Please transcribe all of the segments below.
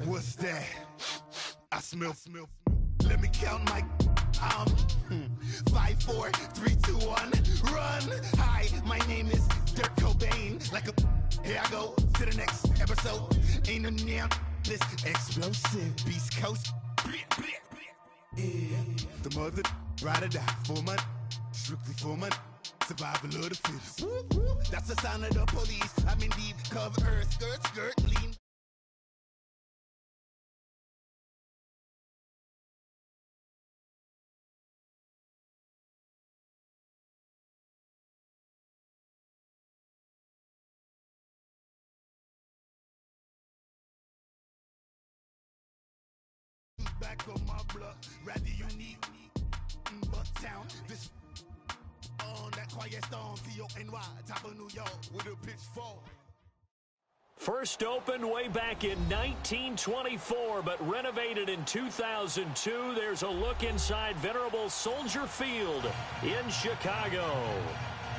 What's that? I smell. Let me count my 5, 4, 3, 2, 1, run. Hi, my name is Dirk Cobain. Like a here I go to the next episode. Ain't no damn this explosive Beast Coast. Yeah, the mother ride or die for my strictly for my survival of the fittest. That's the sign of the police. I'm in deep cover earth, skirt, lean. Back on my block, rather unique, but town. This on that quiet storm, T-O-N-Y, top of New York with a pitchfork. First opened way back in 1924, but renovated in 2002. There's a look inside venerable Soldier Field in Chicago.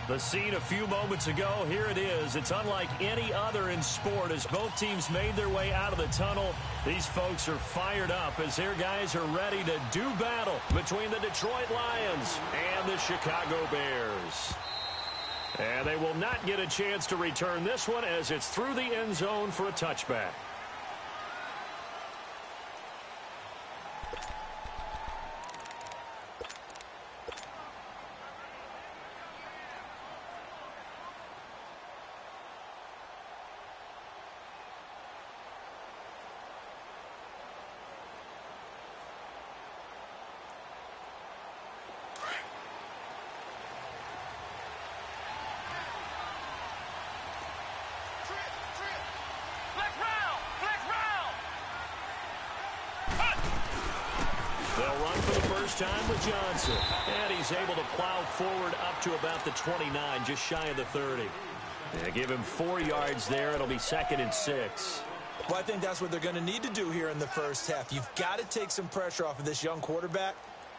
The scene a few moments ago, here it is. It's unlike any other in sport as both teams made their way out of the tunnel. These folks are fired up as their guys are ready to do battle between the Detroit Lions and the Chicago Bears. And they will not get a chance to return this one as it's through the end zone for a touchback. They'll run for the first time with Johnson. And he's able to plow forward up to about the 29, just shy of the 30. They give him 4 yards there. It'll be 2nd and 6. Well, I think that's what they're going to need to do here in the first half. You've got to take some pressure off of this young quarterback,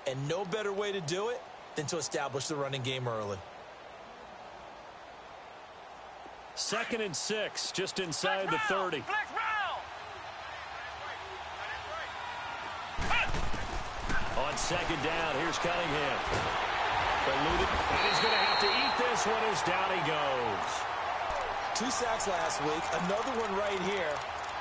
and no better way to do it than to establish the running game early. 2nd and 6, just inside the 30. On 2nd down, here's Cunningham. Eluded, and he's going to have to eat this one as down he goes. 2 sacks last week, another one right here.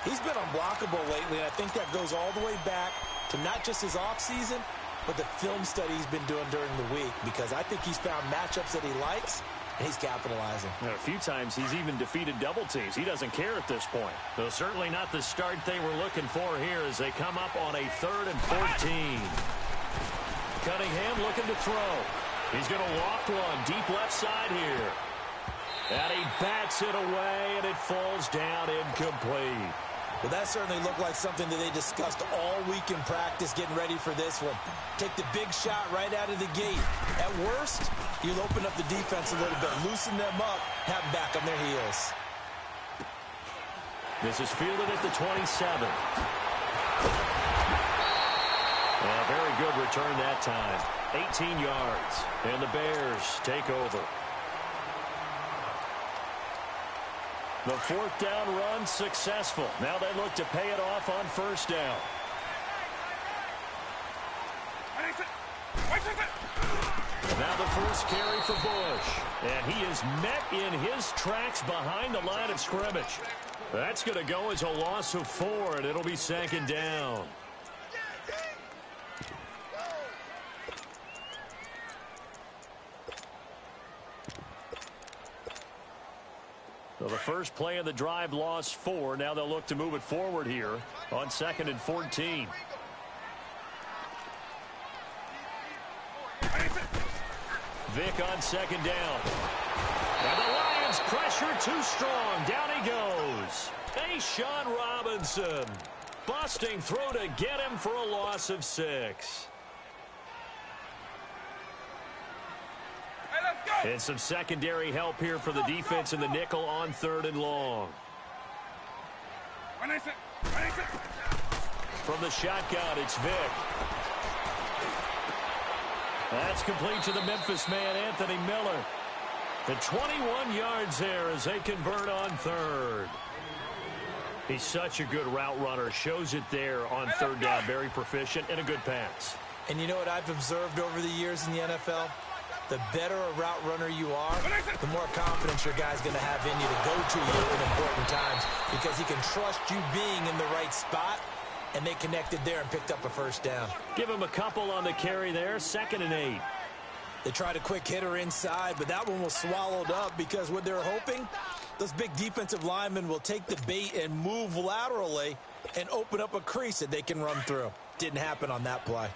He's been unblockable lately, and I think that goes all the way back to not just his offseason, but the film study he's been doing during the week, because I think he's found matchups that he likes, and he's capitalizing. And a few times he's even defeated double teams. He doesn't care at this point. Though certainly not the start they were looking for here as they come up on a 3rd and 14. Cunningham looking to throw. He's going to loft one deep left side here. And he bats it away, and it falls down incomplete. Well, that certainly looked like something that they discussed all week in practice getting ready for this one. Take the big shot right out of the gate. At worst, you'll open up the defense a little bit, loosen them up, have them back on their heels. This is fielded at the 27. A very good return that time. 18 yards. And the Bears take over. The 4th down run successful. Now they look to pay it off on 1st down. Now the first carry for Bush. And he is met in his tracks behind the line of scrimmage. That's going to go as a loss of 4, and it'll be 2nd down. So the first play of the drive lost 4. Now they'll look to move it forward here on 2nd and 14. Vick on 2nd down. And the Lions pressure too strong. Down he goes. Sean Robinson. Busting throw to get him for a loss of 6. And some secondary help here for the defense in the nickel on 3rd and long. From the shotgun, it's Vick. That's complete to the Memphis man, Anthony Miller. The 21 yards there as they convert on 3rd. He's such a good route runner. Shows it there on third down. Very proficient and a good pass. And you know what I've observed over the years in the NFL? The better a route runner you are, the more confidence your guy's going to have in you to go to you in important times because he can trust you being in the right spot, and they connected there and picked up a first down. Give him a couple on the carry there, 2nd and 8. They tried a quick hitter inside, but that one was swallowed up because what they're hoping, those big defensive linemen will take the bait and move laterally and open up a crease that they can run through. Didn't happen on that play.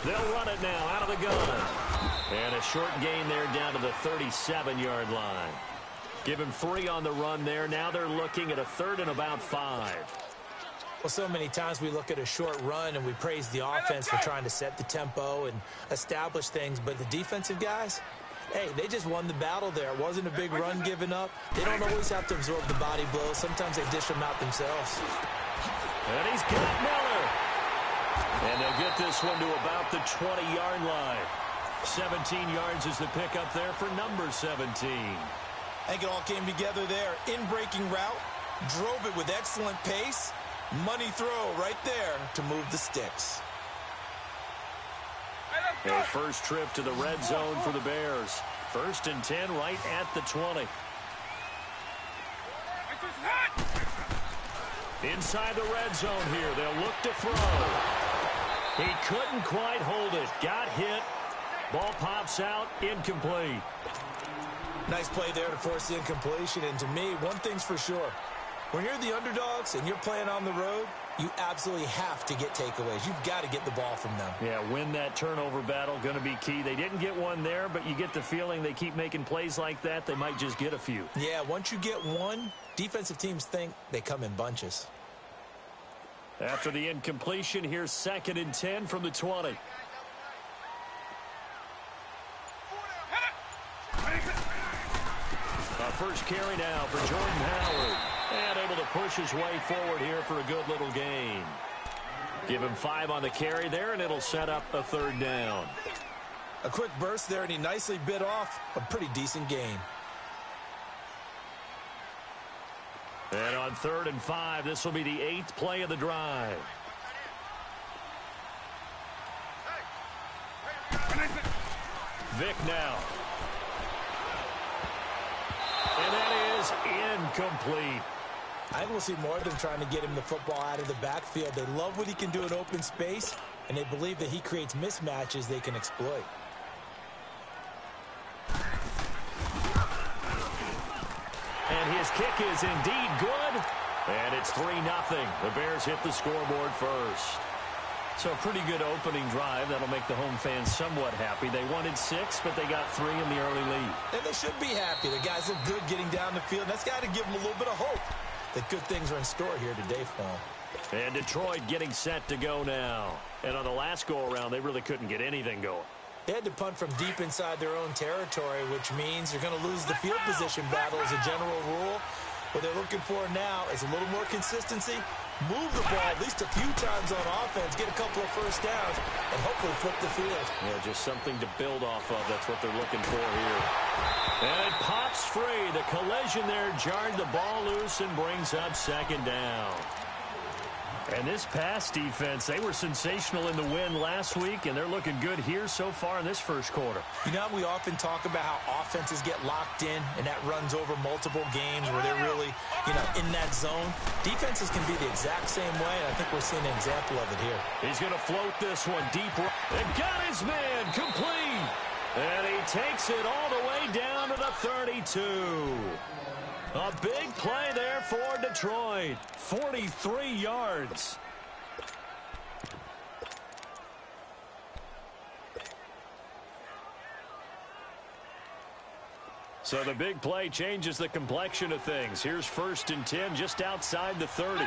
They'll run it now out of the gun. And a short gain there down to the 37-yard line. Give him 3 on the run there. Now they're looking at a 3rd and about 5. Well, so many times we look at a short run and we praise the offense for trying to set the tempo and establish things. But the defensive guys, hey, they just won the battle there. It wasn't a big run given up. They don't always have to absorb the body blows. Sometimes they dish them out themselves. And he's got Miller. And they'll get this one to about the 20-yard line. 17 yards is the pickup there for number 17. I think it all came together there. In-breaking route, drove it with excellent pace. Money throw right there to move the sticks. A first trip to the red zone for the Bears. 1st and 10 right at the 20. Inside the red zone here. They'll look to throw. He couldn't quite hold it. Got hit. Ball pops out. Incomplete. Nice play there to force the incompletion. And to me, one thing's for sure. When you're the underdogs and you're playing on the road, you absolutely have to get takeaways. You've got to get the ball from them. Yeah, win that turnover battle, going to be key. They didn't get one there, but you get the feeling they keep making plays like that, they might just get a few. Yeah, once you get one, defensive teams think they come in bunches. After the incompletion, here's 2nd and 10 from the 20. First carry now for Jordan Howard. And able to push his way forward here for a good little gain. Give him 5 on the carry there, and it'll set up a 3rd down. A quick burst there, and he nicely bit off a pretty decent gain. And on 3rd and 5, this will be the 8th play of the drive. Vick now. And that is incomplete. I think we'll see more of them trying to get him the football out of the backfield. They love what he can do in open space, and they believe that he creates mismatches they can exploit. And his kick is indeed good. And it's 3-0. The Bears hit the scoreboard first. So a pretty good opening drive. That'll make the home fans somewhat happy. They wanted 6, but they got 3 in the early lead. And they should be happy. The guys look good getting down the field. That's got to give them a little bit of hope that good things are in store here today for them. And Detroit getting set to go now. And on the last go-around, they really couldn't get anything going. They had to punt from deep inside their own territory, which means you're going to lose the field position battle as a general rule. What they're looking for now is a little more consistency, move the ball at least a few times on offense, get a couple of first downs, and hopefully flip the field. Yeah, just something to build off of. That's what they're looking for here. And it pops free. The collision there jarred the ball loose and brings up 2nd down. And this pass defense, they were sensational in the win last week, and they're looking good here so far in this first quarter. You know, we often talk about how offenses get locked in, and that runs over multiple games where they're really, in that zone. Defenses can be the exact same way, and I think we're seeing an example of it here. He's going to float this one deep. They've got his man complete. And he takes it all the way down to the 32. A big play there for Detroit. 43 yards. So the big play changes the complexion of things. Here's 1st and 10 just outside the 30.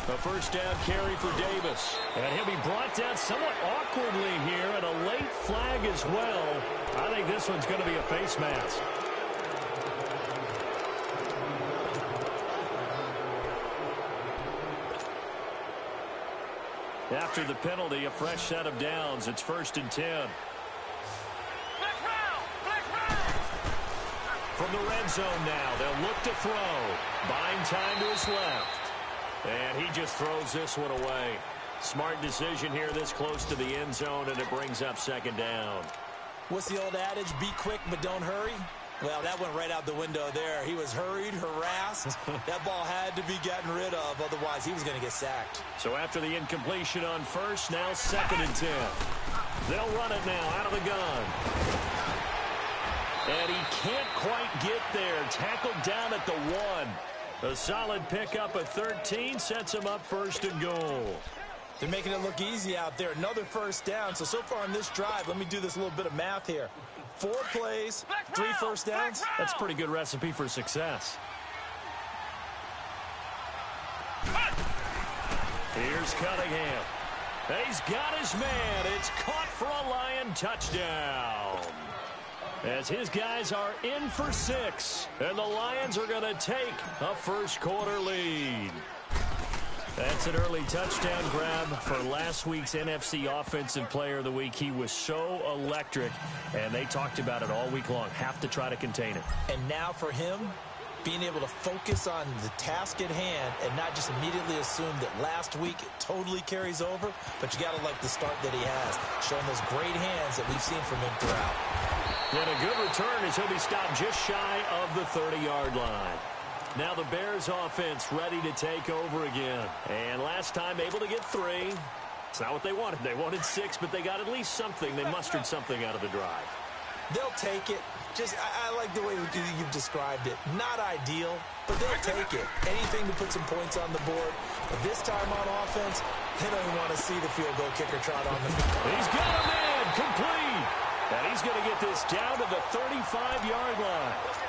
A first down carry for Davis. And he'll be brought down somewhat awkwardly here, and a late flag as well. I think this one's going to be a face mask. After the penalty, a fresh set of downs. It's 1st and 10. From the red zone now, they'll look to throw. Buying time to his left. And he just throws this one away. Smart decision here this close to the end zone, and it brings up 2nd down. What's the old adage? Be quick, but don't hurry. Well, that went right out the window there. He was hurried, harassed. That ball had to be gotten rid of, otherwise he was going to get sacked. So after the incompletion on first, now 2nd and 10. They'll run it now out of the gun. And he can't quite get there. Tackled down at the 1. A solid pickup of 13 sets him up 1st and goal. They're making it look easy out there. Another 1st down. So far on this drive, let me do this little bit of math here. 4 plays, 3 first downs. That's a pretty good recipe for success. Here's Cunningham. He's got his man. It's caught for a Lion touchdown. As his guys are in for 6. And the Lions are going to take a first-quarter lead. That's an early touchdown grab for last week's NFC Offensive Player of the Week. He was so electric, and they talked about it all week long. Have to try to contain it. And now for him, being able to focus on the task at hand and not just immediately assume that last week it totally carries over, but you got to like the start that he has, showing those great hands that we've seen from him throughout. And a good return as he'll be stopped just shy of the 30-yard line. Now the Bears offense ready to take over again. And last time able to get 3. It's not what they wanted. They wanted 6, but they got at least something. They mustered something out of the drive. They'll take it. I like the way you've described it. Not ideal, but they'll take it. Anything to put some points on the board. But this time on offense, they don't even want to see the field goal kicker trot on them. He's got a man complete. And he's going to get this down to the 35-yard line.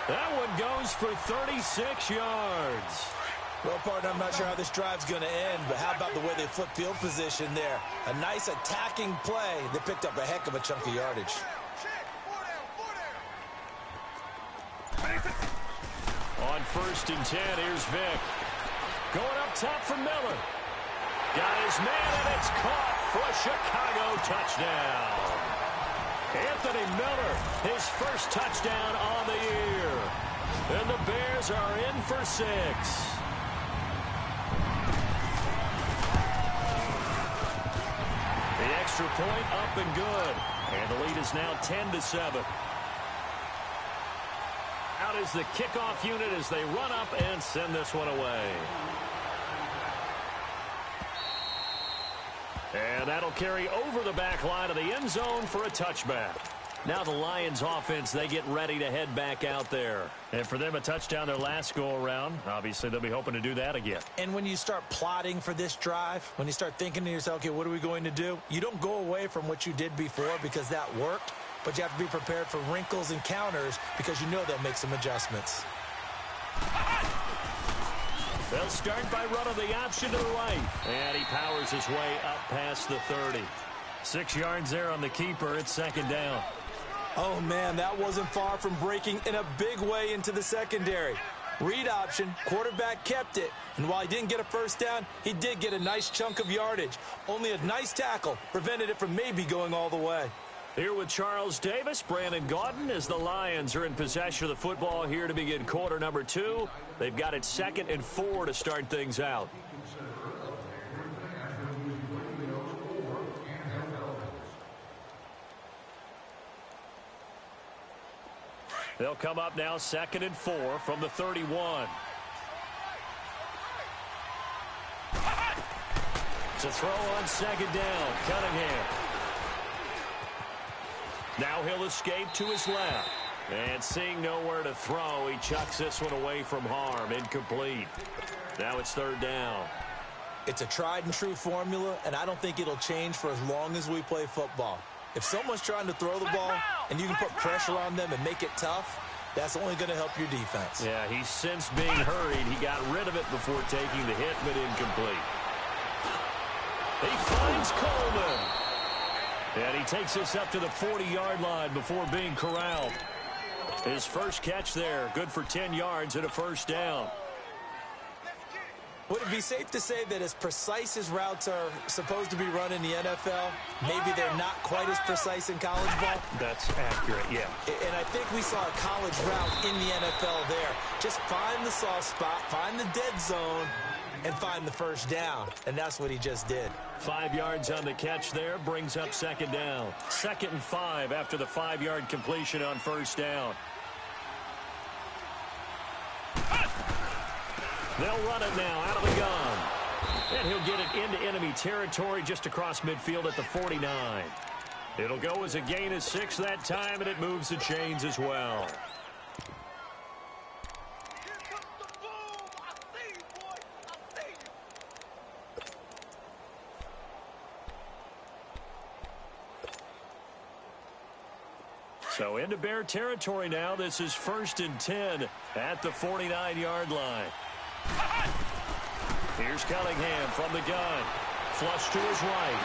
That one goes for 36 yards. Well, partner, I'm not sure how this drive's going to end, but how about the way they flipped field position there? A nice attacking play. They picked up a heck of a chunk of yardage. On 1st and 10, here's Vick. Going up top for Miller. Got his man, and it's caught for a Chicago touchdown. Anthony Miller, his first touchdown on the year. And the Bears are in for 6. The extra point up and good. And the lead is now 10-7. Out is the kickoff unit as they run up and send this one away. And that'll carry over the back line of the end zone for a touchback. Now the Lions offense, they get ready to head back out there. And for them, a touchdown their last go-around. Obviously, they'll be hoping to do that again. And when you start plotting for this drive, when you start thinking to yourself, okay, what are we going to do? You don't go away from what you did before because that worked, but you have to be prepared for wrinkles and counters because you know they'll make some adjustments. They'll start by running the option to the right. And he powers his way up past the 30. 6 yards there on the keeper. It's 2nd down. Oh, man, that wasn't far from breaking in a big way into the secondary. Read option, quarterback kept it. And while he didn't get a first down, he did get a nice chunk of yardage. Only a nice tackle prevented it from maybe going all the way. Here with Charles Davis, Brandon Gaudin, as the Lions are in possession of the football here to begin quarter number 2. They've got it 2nd and 4 to start things out. They'll come up now 2nd and 4 from the 31. It's a throw on 2nd down. Cunningham. Now he'll escape to his left. And seeing nowhere to throw, he chucks this one away from harm. Incomplete. Now it's 3rd down. It's a tried and true formula, and I don't think it'll change for as long as we play football. If someone's trying to throw the ball and you can put pressure on them and make it tough, that's only going to help your defense. Yeah, he's since being hurried. He got rid of it before taking the hit, but incomplete. He finds Coleman. And he takes this up to the 40-yard line before being corralled. His first catch there, good for 10 yards and a first down. Would it be safe to say that as precise as routes are supposed to be run in the NFL, maybe they're not quite as precise in college ball? That's accurate, yeah. And I think we saw a college route in the NFL there. Just find the soft spot, find the dead zone, and find the first down. And that's what he just did. 5 yards on the catch there, brings up second down. 2nd and 5 after the 5-yard completion on first down. They'll run it now out of the gun. And he'll get it into enemy territory just across midfield at the 49. It'll go as a gain of 6 that time, and it moves the chains as well. So into Bear territory now. This is 1st and 10 at the 49-yard line. Here's Cunningham from the gun. Flush to his right.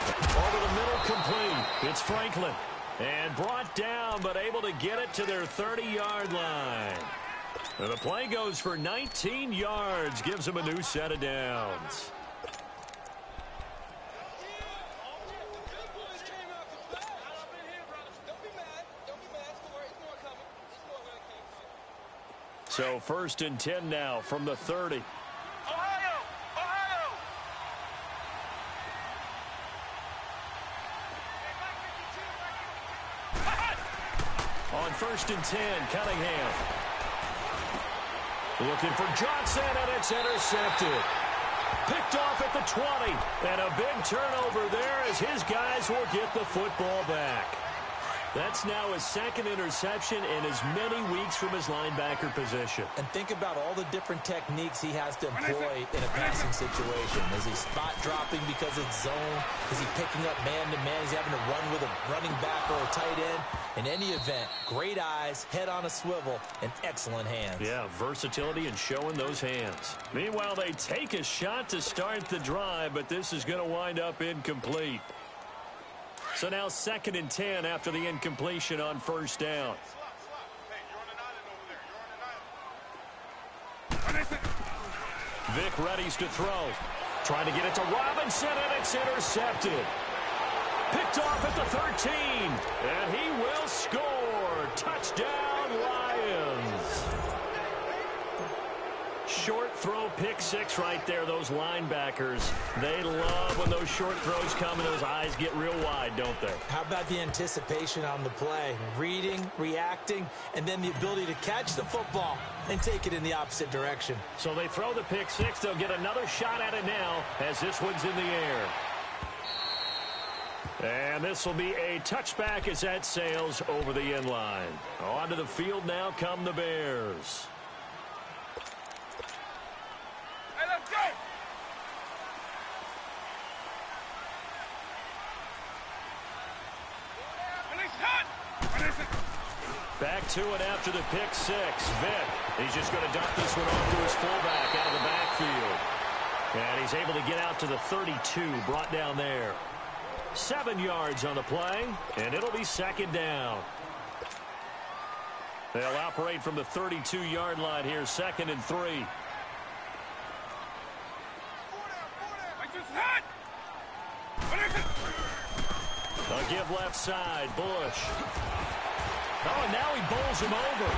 Over the middle, complete. It's Franklin. And brought down, but able to get it to their 30-yard line. And the play goes for 19 yards. Gives them a new set of downs. So 1st and 10 now from the 30. On 1st and 10, Cunningham. Looking for Johnson, and it's intercepted. Picked off at the 20. And a big turnover there as his guys will get the football back. That's now his 2nd interception in as many weeks from his linebacker position. And think about all the different techniques he has to employ in a passing situation. Is he spot dropping because it's zone? Is he picking up man-to-man? Is he having to run with a running back or a tight end? In any event, great eyes, head on a swivel, and excellent hands. Yeah, versatility and showing those hands. Meanwhile, they take a shot to start the drive, but this is going to wind up incomplete. So now 2nd and 10 after the incompletion on first down. Vic readies to throw. Trying to get it to Robinson, and it's intercepted. Picked off at the 13, and he will score. Touchdown, Lions. Short throw, pick 6 right there. Those linebackers, they love when those short throws come and those eyes get real wide, don't they? How about the anticipation on the play? Reading, reacting, and then the ability to catch the football and take it in the opposite direction. So they throw the pick 6. They'll get another shot at it now as this one's in the air. And this will be a touchback as that sails over the end line. Onto the field now come the Bears. Back to it after the pick 6. Vic, he's just going to dump this one off to his fullback out of the backfield. And he's able to get out to the 32, brought down there. 7 yards on the play, and it'll be 2nd down. They'll operate from the 32-yard line here, 2nd and 3. A give left side, Bush. Oh, and now he bowls him over.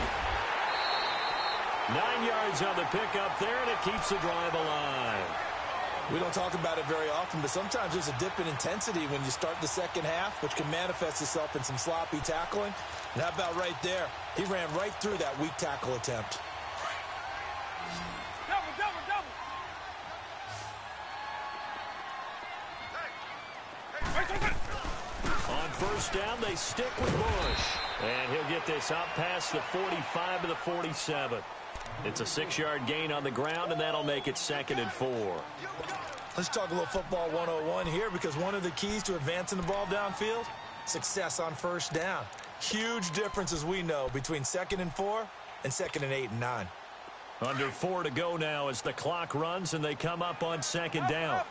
9 yards on the pickup there, and it keeps the drive alive. We don't talk about it very often, but sometimes there's a dip in intensity when you start the second half, which can manifest itself in some sloppy tackling. And how about right there? He ran right through that weak tackle attempt. On first down, they stick with Bush. And he'll get this up past the 45 to the 47. It's a 6-yard gain on the ground, and that'll make it 2nd and 4. Let's talk a little football 101 here, because one of the keys to advancing the ball downfield, success on first down. Huge difference, as we know, between 2nd and 4 and 2nd and 8 and 9. Under 4 to go now as the clock runs, and they come up on 2nd down.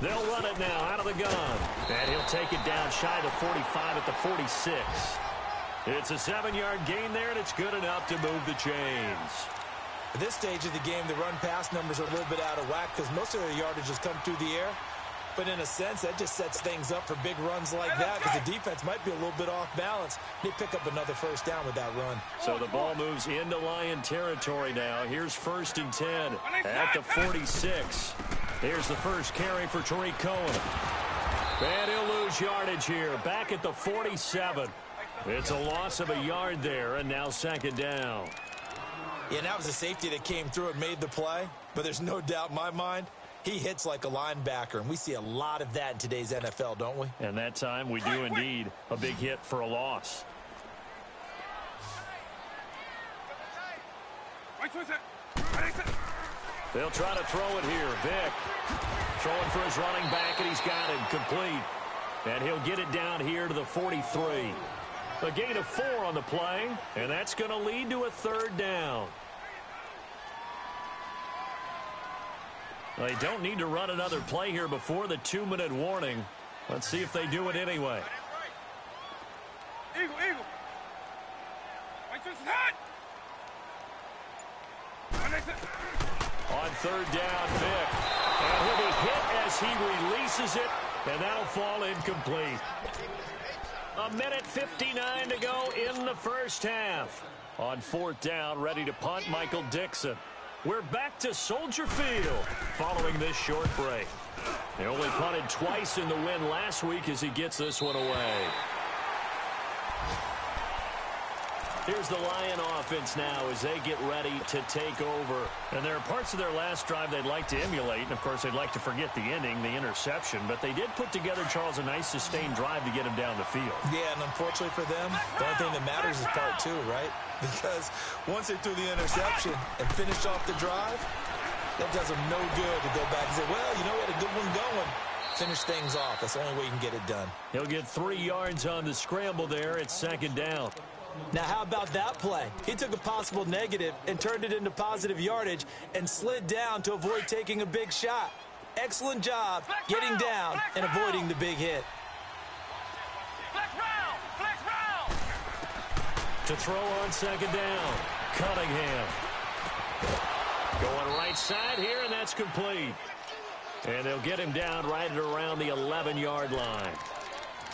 They'll run it now out of the gun. And he'll take it down shy of the 45 at the 46. It's a 7-yard gain there, and it's good enough to move the chains. At this stage of the game, the run-pass numbers are a little bit out of whack because most of their yardage has come through the air. But in a sense, that just sets things up for big runs like that because the defense might be a little bit off balance. They pick up another first down with that run. So the ball moves into Lion territory now. Here's 1st and 10 at the 46. Here's the first carry for Tariq Cohen. And he'll lose yardage here. Back at the 47. It's a loss of a yard there, and now 2nd down. Yeah, and that was a safety that came through and made the play. But there's no doubt in my mind, he hits like a linebacker, and we see a lot of that in today's NFL, don't we? And that time we do indeed a big hit for a loss. They'll try to throw it here. Vick throwing for his running back, and he's got it complete. And he'll get it down here to the 43. A gain of 4 on the play, and that's going to lead to a 3rd down. They don't need to run another play here before the 2-minute warning. Let's see if they do it anyway. Eagle. On 3rd down, Vick. And he'll be hit as he releases it, and that'll fall incomplete. 1:59 to go in the first half. On 4th down, ready to punt, Michael Dixon. We're back to Soldier Field following this short break. They only punted twice in the win last week as he gets this one away. Here's the Lion offense now as they get ready to take over. And there are parts of their last drive they'd like to emulate. And, of course, they'd like to forget the ending, the interception. But they did put together, Charles, a nice sustained drive to get him down the field. Yeah, and unfortunately for them, the only thing that matters is part 2, right? Because once they threw the interception and finished off the drive, that does them no good to go back and say, well, you know, we had a good one going. Finish things off. That's the only way you can get it done. He'll get 3 yards on the scramble there. It's 2nd down. Now, how about that play? He took a possible negative and turned it into positive yardage and slid down to avoid taking a big shot. Excellent job getting down and avoiding the big hit. To throw on 2nd down, Cunningham. Going right side here, and that's complete. And they'll get him down right at around the 11-yard line.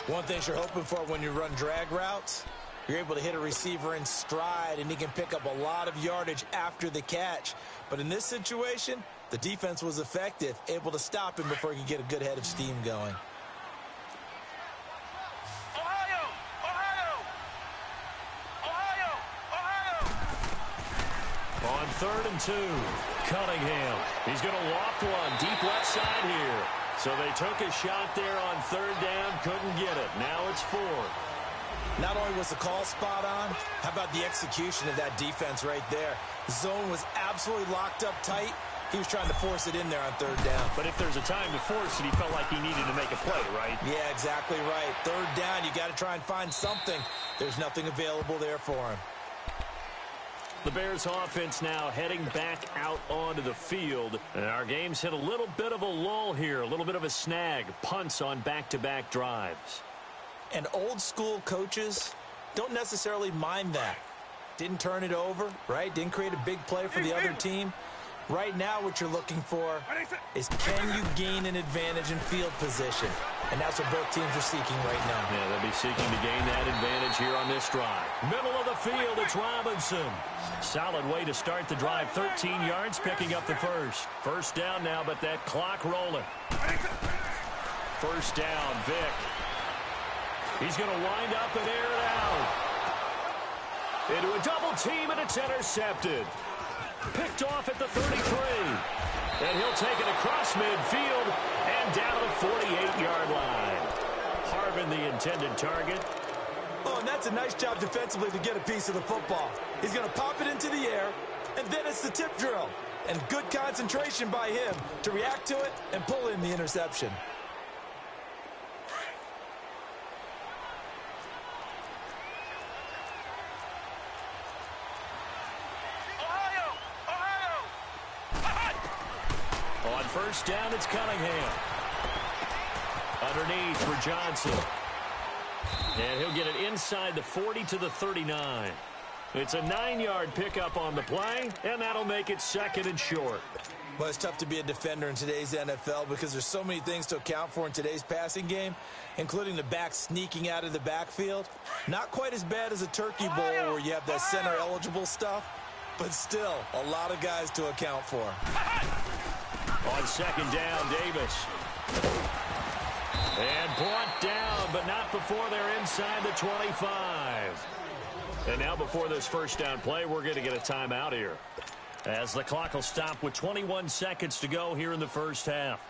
One thing you're hoping for when you run drag routes, you're able to hit a receiver in stride, and he can pick up a lot of yardage after the catch. But in this situation, the defense was effective, able to stop him before he could get a good head of steam going. On 3rd and 2, Cunningham. He's going to loft one deep left side here. So they took a shot there on 3rd down, couldn't get it. Now it's 4th. Not only was the call spot on, how about the execution of that defense right there? The zone was absolutely locked up tight. He was trying to force it in there on 3rd down. But if there's a time to force it, he felt like he needed to make a play, right? Yeah, exactly right. 3rd down, you got to try and find something. There's nothing available there for him. The Bears offense now heading back out onto the field. And our game's hit a little bit of a lull here, a little bit of a snag. Punts on back-to-back drives. And old school coaches don't necessarily mind that. Didn't turn it over, right? Didn't create a big play for the other team. Right now what you're looking for is can you gain an advantage in field position? And that's what both teams are seeking right now. Yeah, they'll be seeking to gain that advantage here on this drive. Middle of the field, it's Robinson. Solid way to start the drive. 13 yards, picking up the first. 1st down now, but that clock rolling. 1st down, Vick. He's going to wind up and air it out. Into a double team, and it's intercepted. Picked off at the 33. And he'll take it across midfield and down to the 48-yard line. Harvin, the intended target. Oh, and that's a nice job defensively to get a piece of the football. He's going to pop it into the air, and then it's the tip drill. And good concentration by him to react to it and pull in the interception. On 1st down, it's Cunningham. Underneath for Johnson. And he'll get it inside the 40 to the 39. It's a 9-yard pickup on the play, and that'll make it 2nd and short. Well, it's tough to be a defender in today's NFL because there's so many things to account for in today's passing game, including the back sneaking out of the backfield. Not quite as bad as a turkey bowl where you have that center-eligible stuff, but still a lot of guys to account for. On 2nd down, Davis. And brought down, but not before they're inside the 25. And now before this first down play, we're going to get a timeout here, as the clock will stop with 21 seconds to go here in the first half.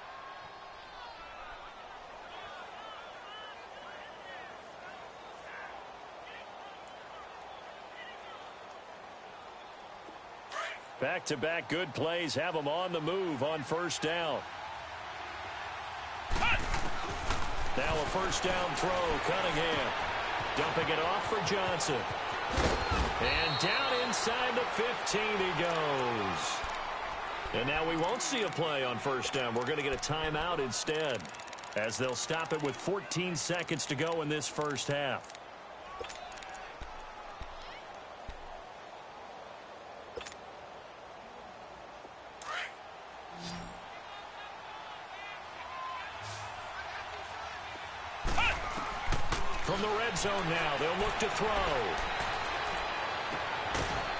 Back-to-back good plays have them on the move on first down. Now a first down throw, Cunningham. Dumping it off for Johnson. And down inside the 15 he goes. And now we won't see a play on first down. We're going to get a timeout instead, as they'll stop it with 14 seconds to go in this first half. From the red zone now, they'll look to throw.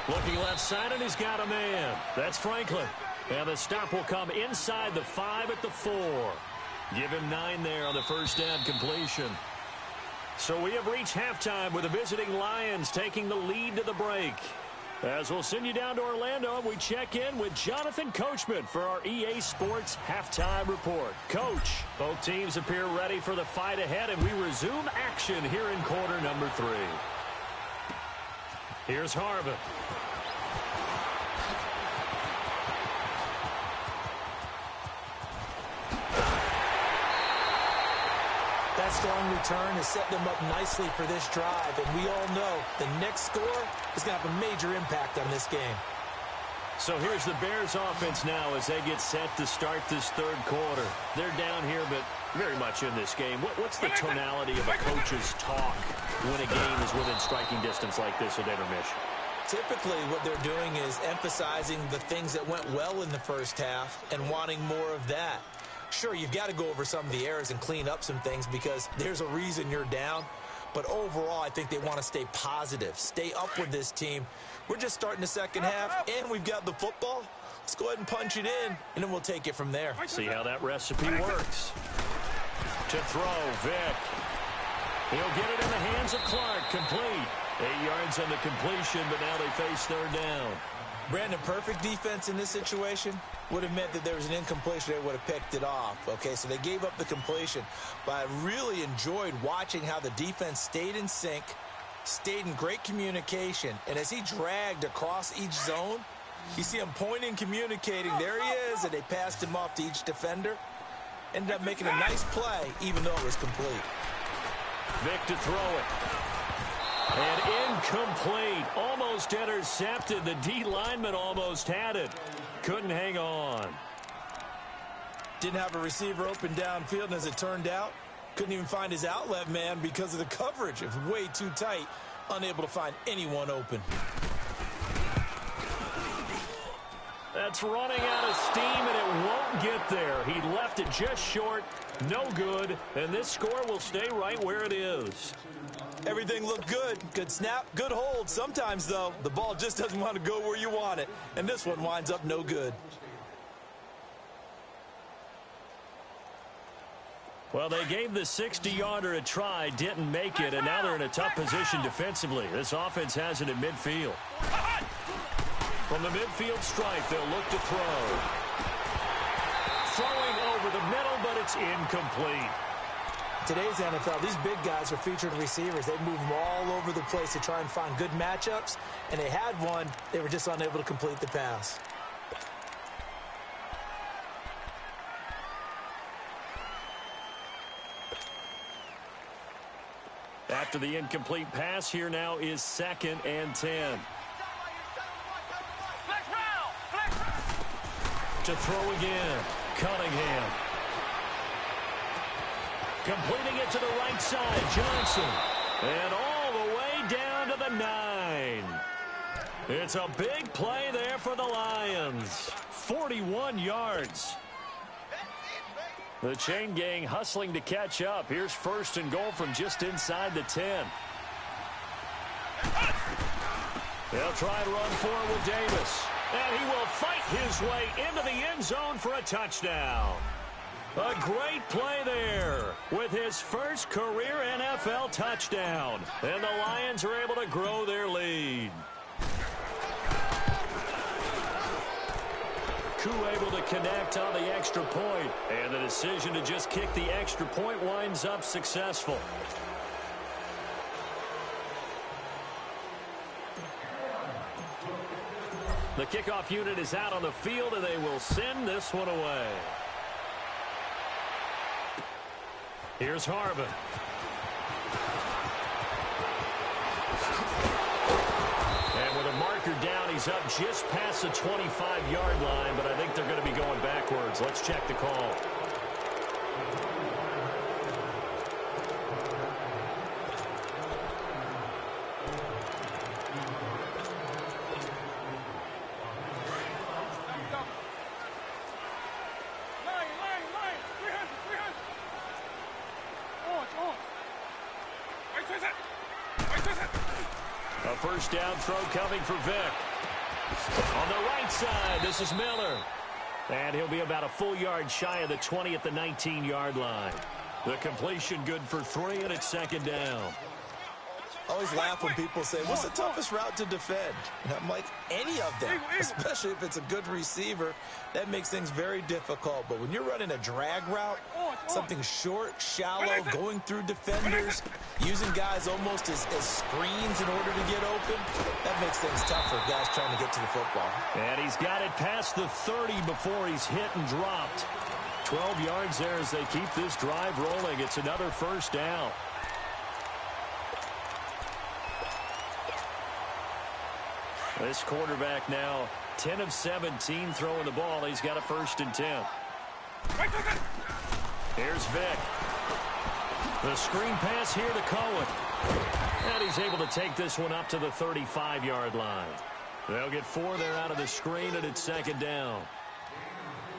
Looking left side, and he's got a man. That's Franklin. And the stop will come inside the 5 at the 4. Give him 9 there on the first down completion. So we have reached halftime with the visiting Lions taking the lead to the break. As we'll send you down to Orlando, we check in with Jonathan Coachman for our EA Sports Halftime Report. Coach, both teams appear ready for the fight ahead, and we resume action here in quarter number 3. Here's Harvin. That strong return has set them up nicely for this drive, and we all know the next score is going to have a major impact on this game. So here's the Bears offense now as they get set to start this third quarter. They're down here, but very much in this game. What's the tonality of a coach's talk when a game is within striking distance like this at intermission? Typically, what they're doing is emphasizing the things that went well in the first half and wanting more of that. Sure, you've got to go over some of the errors and clean up some things because there's a reason you're down. But overall, I think they want to stay positive, stay up with this team. We're just starting the second half, and we've got the football. Let's go ahead and punch it in, and then we'll take it from there. See how that recipe works. To throw, Vick. He'll get it in the hands of Clark, complete. 8 yards on the completion, but now they face third down. Brandon, perfect defense in this situation would have meant that there was an incompletion. They would have picked it off. Okay, so they gave up the completion. But I really enjoyed watching how the defense stayed in sync, stayed in great communication. And as he dragged across each zone, you see him pointing, communicating. There he is, and they passed him off to each defender. Ended up making a nice play, even though it was complete. Vick to throw it. And incomplete. Almost intercepted. The D lineman almost had it. Couldn't hang on. Didn't have a receiver open downfield, and as it turned out, couldn't even find his outlet man because of the coverage. It was way too tight. Unable to find anyone open. That's running out of steam, and it won't get there. He left it just short. No good. And this score will stay right where it is. Everything looked good. Good snap, good hold. Sometimes, though, the ball just doesn't want to go where you want it. And this one winds up no good. Well, they gave the 60-yarder a try, didn't make it, and now they're in a tough position defensively. This offense has it in midfield. From the midfield stripe, they'll look to throw. Throwing over the middle, but it's incomplete. Today's NFL, these big guys are featured receivers. They move them all over the place to try and find good matchups, and they had one. They were just unable to complete the pass. After the incomplete pass, here now is 2nd and 10. To throw again, Cunningham. Completing it to the right side, Johnson. And all the way down to the 9. It's a big play there for the Lions. 41 yards. The chain gang hustling to catch up. Here's 1st and goal from just inside the 10. They'll try and run forward with Davis. And he will fight his way into the end zone for a touchdown. A great play there with his first career NFL touchdown. And the Lions are able to grow their lead. Koo able to connect on the extra point. And the decision to just kick the extra point winds up successful. The kickoff unit is out on the field, and they will send this one away. Here's Harvin. And with a marker down, he's up just past the 25-yard line, but I think they're going to be going backwards. Let's check the call. A first down throw coming for Vick. On the right side, this is Miller. And he'll be about a full yard shy of the 20 at the 19-yard line. The completion good for 3, and it's 2nd down. I always laugh when people say, what's the toughest route to defend? And I'm like, any of them, especially if it's a good receiver. That makes things very difficult. But when you're running a drag route, something short, shallow, going through defenders, using guys almost as screens in order to get open, that makes things tough for guys trying to get to the football. And he's got it past the 30 before he's hit and dropped. 12 yards there as they keep this drive rolling. It's another first down. This quarterback now 10 of 17 throwing the ball. He's got a 1st and 10. Here's Vick. The screen pass here to Cohen. And he's able to take this one up to the 35-yard line. They'll get 4 there out of the screen, and it's 2nd down.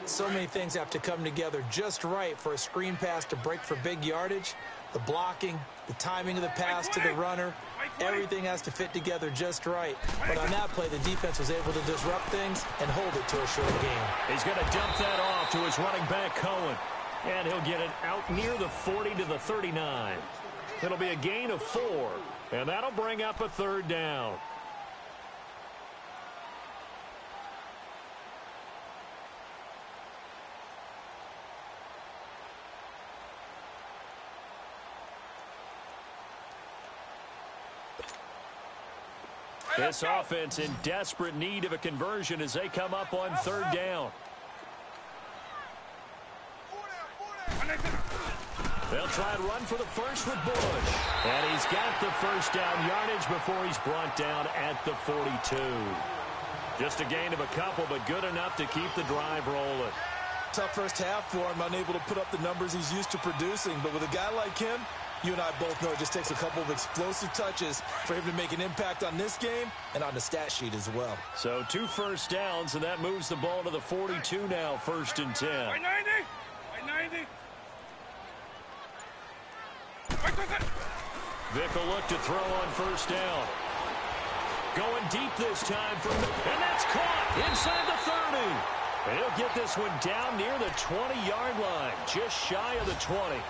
So many things have to come together just right for a screen pass to break for big yardage. The blocking, the timing of the pass to the runner, everything has to fit together just right. But on that play, the defense was able to disrupt things and hold it to a short game. He's going to dump that off to his running back, Cohen. And he'll get it out near the 40 to the 39. It'll be a gain of 4, and that'll bring up a 3rd down. This offense in desperate need of a conversion as they come up on 3rd down. They'll try and run for the first with Bush. And he's got the first down yardage before he's brought down at the 42. Just a gain of a couple, but good enough to keep the drive rolling. Tough first half for him, unable to put up the numbers he's used to producing. But with a guy like him, you and I both know it just takes a couple of explosive touches for him to make an impact on this game and on the stat sheet as well. So 2 first downs, and that moves the ball to the 42 now, 1st and 10. By 90. Vick will look to throw on 1st down. Going deep this time, and that's caught inside the 30. And he'll get this one down near the 20-yard line, just shy of the 20.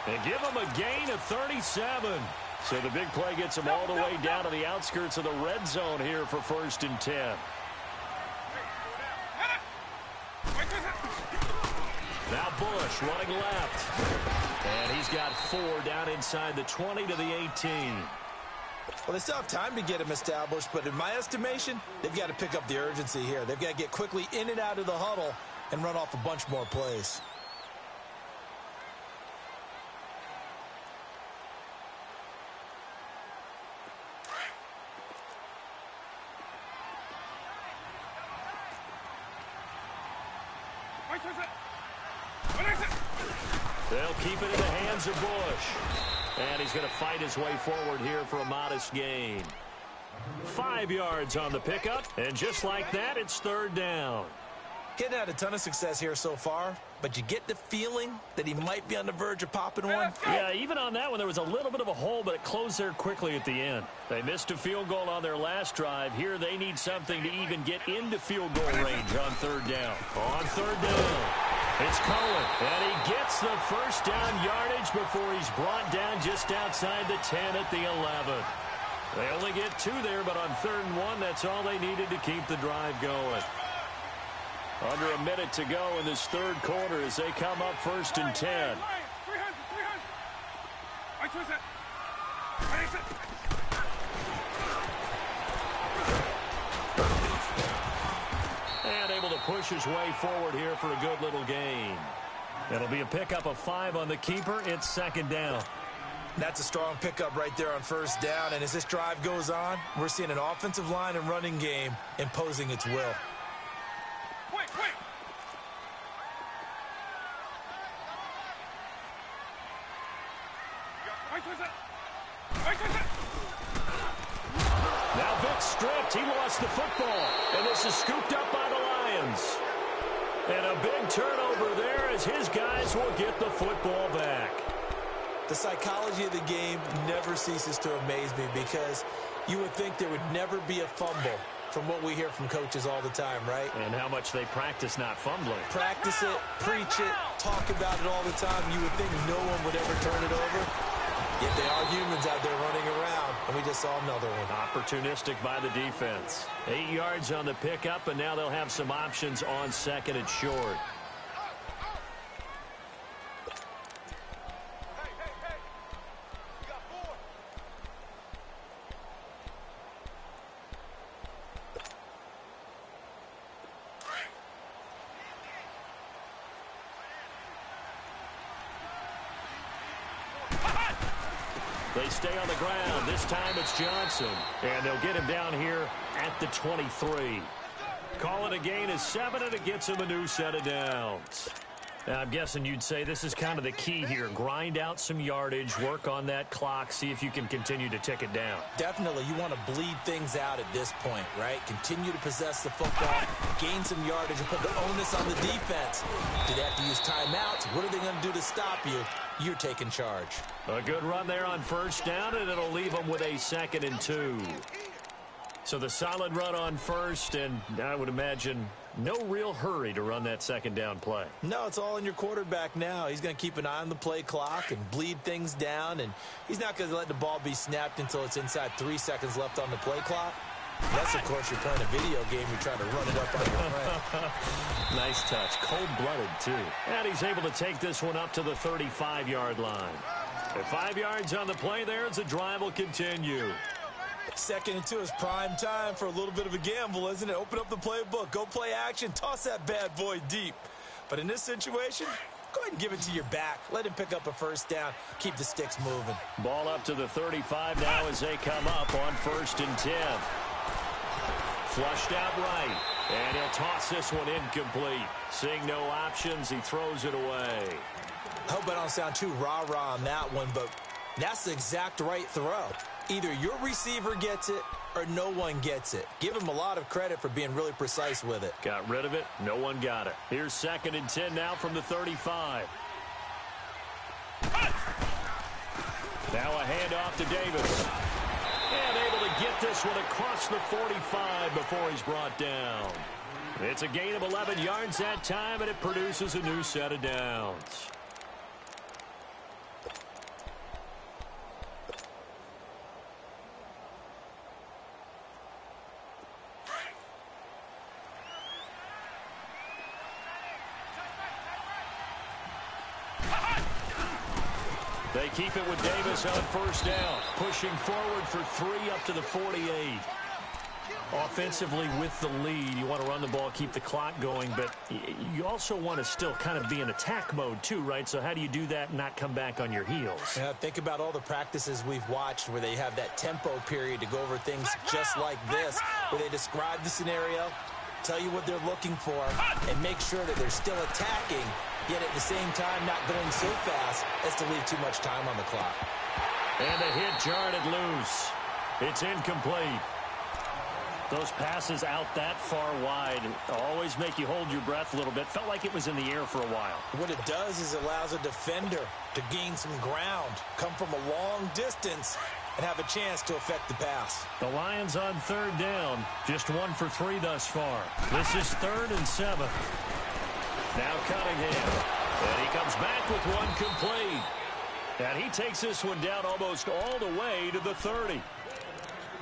And give him a gain of 37. So the big play gets him all the way down to the outskirts of the red zone here for 1st and 10. Now Bush running left. And he's got 4 down inside the 20 to the 18. Well, they still have time to get him established, but in my estimation, they've got to pick up the urgency here. They've got to get quickly in and out of the huddle and run off a bunch more plays. They'll keep it in the hands of Bush. And he's going to fight his way forward here for a modest gain. 5 yards on the pickup, and just like that, it's third down. Getting had a ton of success here so far, but you get the feeling that he might be on the verge of popping one. Yeah, even on that one, there was a little bit of a hole, but it closed there quickly at the end. They missed a field goal on their last drive. Here they need something to even get into field goal range on third down. On third down, it's Cohen, and he gets the first down yardage before he's brought down just outside the 10 at the 11. They only get 2 there, but on 3rd and 1, that's all they needed to keep the drive going. Under a minute to go in this third quarter as they come up 1st and 10. And able to push his way forward here for a good little gain. It'll be a pickup of 5 on the keeper. It's 2nd down. That's a strong pickup right there on 1st down. And as this drive goes on, we're seeing an offensive line and running game imposing its will. Now Vic stripped. He lost the football. And this is scooped up by the Lions. And a big turnover there as his guys will get the football back. The psychology of the game never ceases to amaze me because you would think there would never be a fumble from what we hear from coaches all the time, right? And how much they practice not fumbling. Practice it, preach it, talk about it all the time. You would think no one would ever turn it over. Yet they are humans out there running around, and we just saw another one. Opportunistic by the defense. 8 yards on the pickup, and now they'll have some options on 2nd and short. They stay on the ground. This time it's Johnson. And they'll get him down here at the 23. Call it a gain of 7, and it gets him a new set of downs. Now, I'm guessing you'd say this is kind of the key here. Grind out some yardage, work on that clock, see if you can continue to tick it down. Definitely. You want to bleed things out at this point, right? Continue to possess the football, gain some yardage, and put the onus on the defense. Do they have to use timeouts? What are they going to do to stop you? You're taking charge. A good run there on 1st down, and it'll leave them with a 2nd and 2. So the solid run on 1st, and I would imagine no real hurry to run that 2nd down play. No, it's all in your quarterback now. He's going to keep an eye on the play clock and bleed things down, and he's not going to let the ball be snapped until it's inside 3 seconds left on the play clock. Unless, of course, you're playing a video game, you're trying to run it up on your friend. Nice touch. Cold-blooded, too. And he's able to take this one up to the 35-yard line. At 5 yards on the play there as the drive will continue. 2nd and 2 is prime time for a little bit of a gamble, isn't it? Open up the playbook, go play action, toss that bad boy deep. But in this situation, go ahead and give it to your back. Let him pick up a 1st down. Keep the sticks moving. Ball up to the 35 now as they come up on 1st and 10. Flushed out right, and he'll toss this one incomplete. Seeing no options, he throws it away. I hope I don't sound too rah-rah on that one, but that's the exact right throw. Either your receiver gets it or no one gets it. Give him a lot of credit for being really precise with it. Got rid of it. No one got it. Here's 2nd and 10 now from the 35. Now a handoff to Davis. And able to get this one across the 45 before he's brought down. It's a gain of 11 yards that time, and it produces a new set of downs. They keep it with Davis on 1st down. Pushing forward for 3 up to the 48. Offensively with the lead, you want to run the ball, keep the clock going, but you also want to still kind of be in attack mode too, right? So how do you do that and not come back on your heels? Yeah, think about all the practices we've watched where they have that tempo period to go over things just like this, where they describe the scenario, tell you what they're looking for, and make sure that they're still attacking, yet at the same time not going so fast as to leave too much time on the clock. And the hit jarred it loose. It's incomplete. Those passes out that far wide always make you hold your breath a little bit. Felt like it was in the air for a while. What it does is it allows a defender to gain some ground, come from a long distance, and have a chance to affect the pass. The Lions on third down. Just 1 for 3 thus far. This is 3rd and 7. Now Cunningham. And he comes back with one complete. And he takes this one down almost all the way to the 30.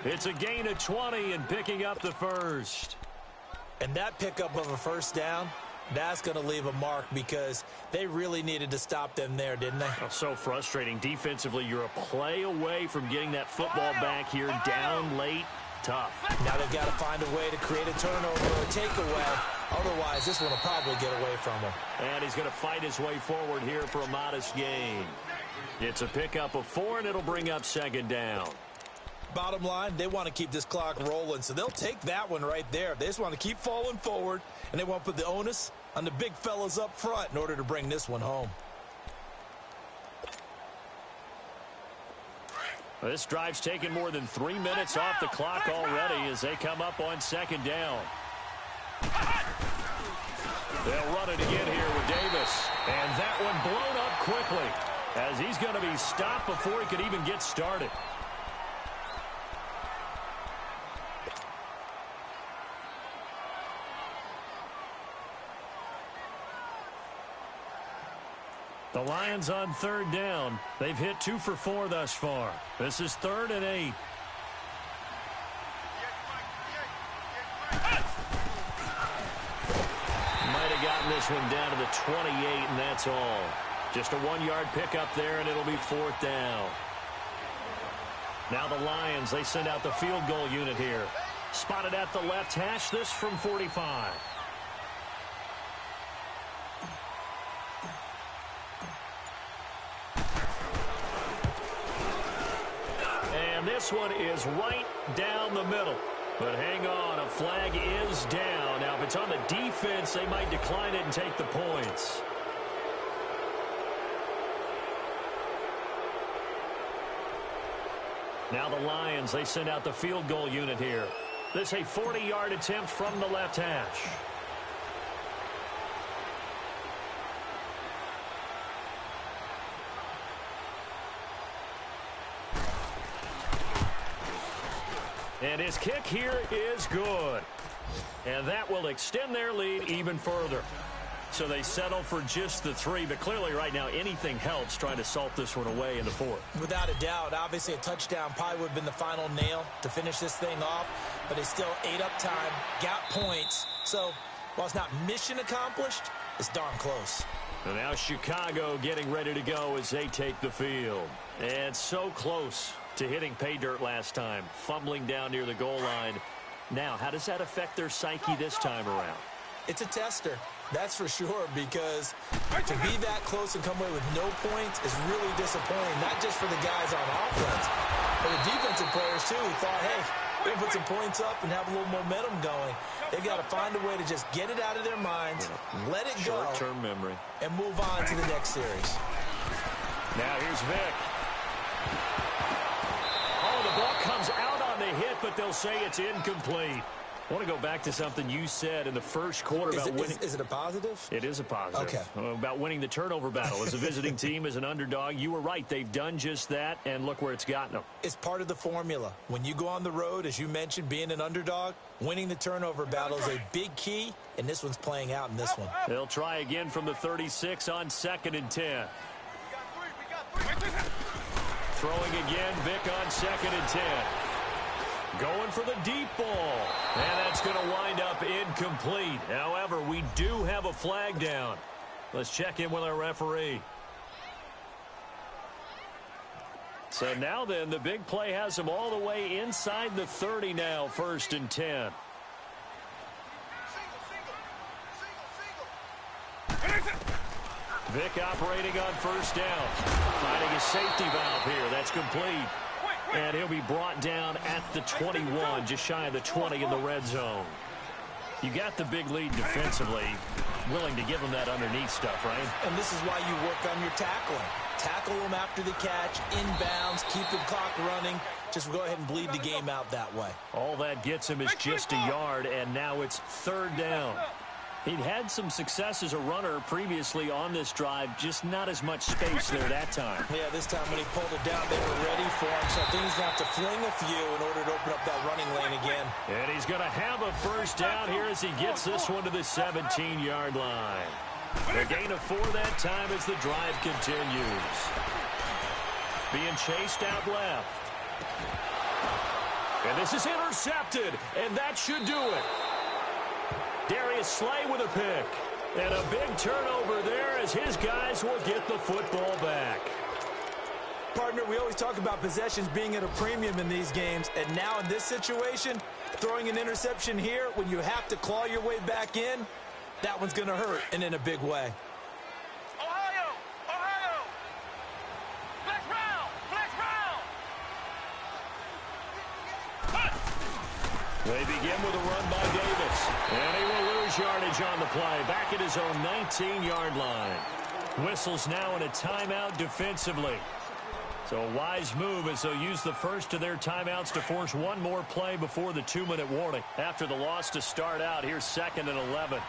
It's a gain of 20 and picking up the first. And that pickup of a first down, that's going to leave a mark because they really needed to stop them there, didn't they? Oh, so frustrating. Defensively, you're a play away from getting that football back here down late. Tough. Now they've got to find a way to create a turnover or a takeaway. Otherwise, this one will probably get away from him. And he's going to fight his way forward here for a modest gain. It's a pickup of 4, and it'll bring up 2nd down. Bottom line, they want to keep this clock rolling, so they'll take that one right there. They just want to keep falling forward, and they want to put the onus on the big fellas up front in order to bring this one home. This drive's taken more than 3 minutes off the clock already as they come up on 2nd down. They'll run it again here with Davis. And that one blown up quickly as he's going to be stopped before he could even get started. The Lions on 3rd down. They've hit 2 for 4 thus far. This is 3rd and 8. Might have gotten this one down to the 28, and that's all. Just a 1-yard pickup there, and it'll be 4th down. Now the Lions, they send out the field goal unit here. Spotted at the left hash, this from 45. This one is right down the middle. But hang on, a flag is down. Now, if it's on the defense, they might decline it and take the points. Now the Lions, they send out the field goal unit here. This is a 40-yard attempt from the left hash. And his kick here is good. And that will extend their lead even further. So they settle for just the 3. But clearly right now anything helps trying to salt this one away in the 4th. Without a doubt, obviously a touchdown probably would have been the final nail to finish this thing off. But they still ate up time, got points. So while it's not mission accomplished, it's darn close. And now Chicago getting ready to go as they take the field. And so close to hitting pay dirt last time, fumbling down near the goal line. Now, how does that affect their psyche this time around? It's a tester, that's for sure, because to be that close and come away with no points is really disappointing, not just for the guys on offense, but the defensive players, too, who thought, hey, we can put some points up and have a little momentum going. They've got to find a way to just get it out of their minds, let it go, short-term memory, and move on to the next series. Now here's Vick. The ball comes out on the hit, but they'll say it's incomplete. I want to go back to something you said in the first quarter about winning. Is it a positive? It is a positive. Okay. About winning the turnover battle. As a visiting team, as an underdog, you were right. They've done just that, and look where it's gotten them. It's part of the formula. When you go on the road, as you mentioned, being an underdog, winning the turnover battle is a big key, and this one's playing out in this one. They'll try again from the 36 on 2nd and 10. Throwing again, Vick on 2nd and 10. Going for the deep ball. And that's going to wind up incomplete. However, we do have a flag down. Let's check in with our referee. So now then, the big play has them all the way inside the 30 now, 1st and 10. Vick operating on 1st down. Finding a safety valve here. That's complete. And he'll be brought down at the 21, just shy of the 20 in the red zone. You got the big lead defensively. willing to give them that underneath stuff, right? And this is why you work on your tackling. Tackle them after the catch, inbounds, keep the clock running. Just go ahead and bleed the game out that way. All that gets him is just a yard, and now it's third down. He'd had some success as a runner previously on this drive, just not as much space there that time. Yeah, this time when he pulled it down, they were ready for him, so I think he's going to have to fling a few in order to open up that running lane again. And he's going to have a first down here as he gets this one to the 17-yard line. A gain of 4 that time as the drive continues. Being chased out left. And this is intercepted, and that should do it. Darius Slay with a pick. And a big turnover there as his guys will get the football back. Partner, we always talk about possessions being at a premium in these games, and now in this situation, throwing an interception here when you have to claw your way back in, that one's going to hurt, and in a big way. Ohio! Ohio! Flex round! Flex round! They begin with a run by Davis. And he will lose yardage on the play. Back at his own 19-yard line. Whistles now in a timeout defensively. So a wise move as they'll use the first of their timeouts to force one more play before the 2-minute warning. After the loss to start out, here's 2nd and 11.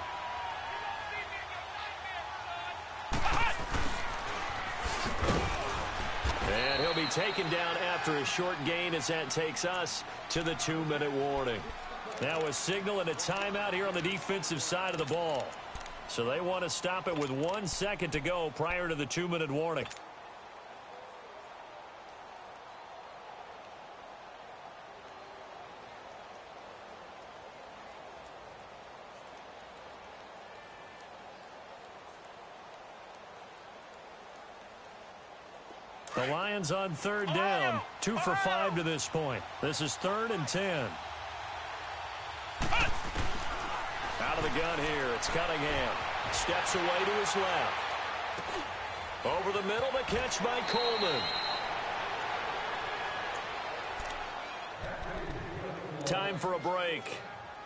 And he'll be taken down after a short gain as that takes us to the 2-minute warning. Now a signal and a timeout here on the defensive side of the ball. So they want to stop it with 1 second to go prior to the 2-minute warning. The Lions on 3rd down, 2 for 5 to this point. This is 3rd and 10. Out of the gun here, it's Cunningham. Steps away to his left. Over the middle, the catch by Coleman. Time for a break.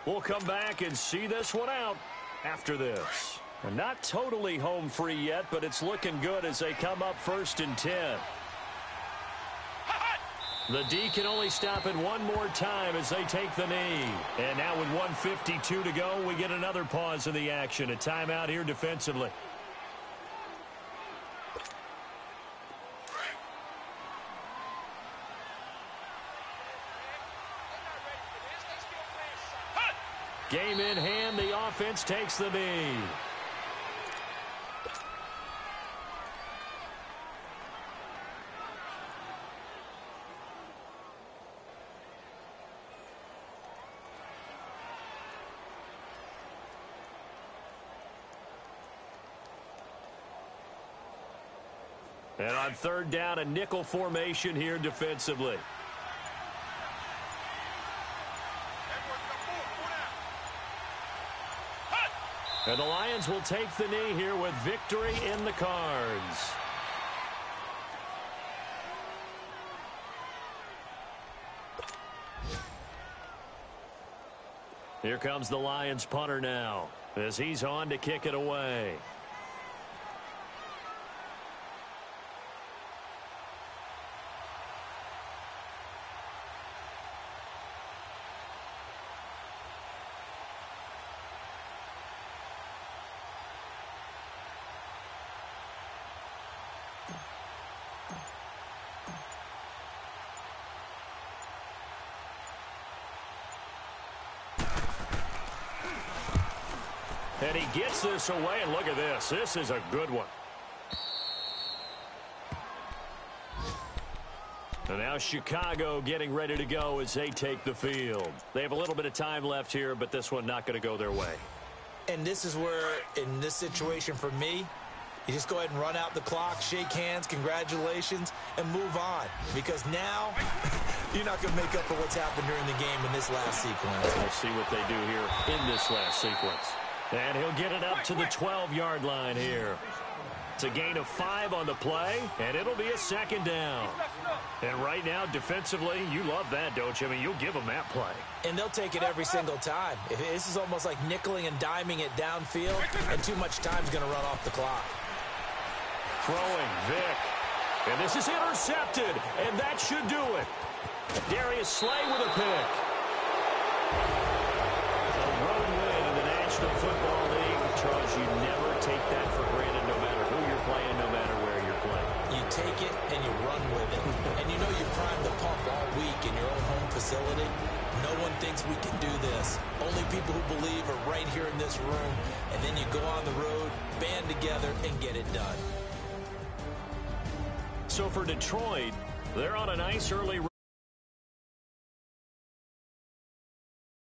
We'll come back and see this one out after this. Not totally home free yet, but it's looking good as they come up 1st and 10. The D can only stop it one more time as they take the knee. And now with 1:52 to go, we get another pause in the action. A timeout here defensively. Game in hand, the offense takes the knee. And on 3rd down, a nickel formation here defensively. And the Lions will take the knee here with victory in the cards. Here comes the Lions punter now as he's on to kick it away. And he gets this away, and look at this. This is a good one. And now Chicago getting ready to go as they take the field. They have a little bit of time left here, but this one not going to go their way. And this is where, in this situation for me, you just go ahead and run out the clock, shake hands, congratulations, and move on. Because now, you're not going to make up for what's happened during the game in this last sequence. We'll see what they do here in this last sequence. And he'll get it up to the 12-yard line here. It's a gain of 5 on the play, and it'll be a second down. And right now, defensively, you love that, don't you? I mean, you'll give them that play. And they'll take it every single time. This is almost like nickeling and diming it downfield, and too much time's going to run off the clock. Throwing, Vic. And this is intercepted, and that should do it. Darius Slay with a pick. A road win in the National Football League. Charles, you never take that for granted no matter who you're playing, no matter where you're playing. You take it and you run with it. And you know you primed the pump all week in your own home facility. No one thinks we can do this. Only people who believe are right here in this room. And then you go on the road, band together, and get it done. So for Detroit, they're on a nice early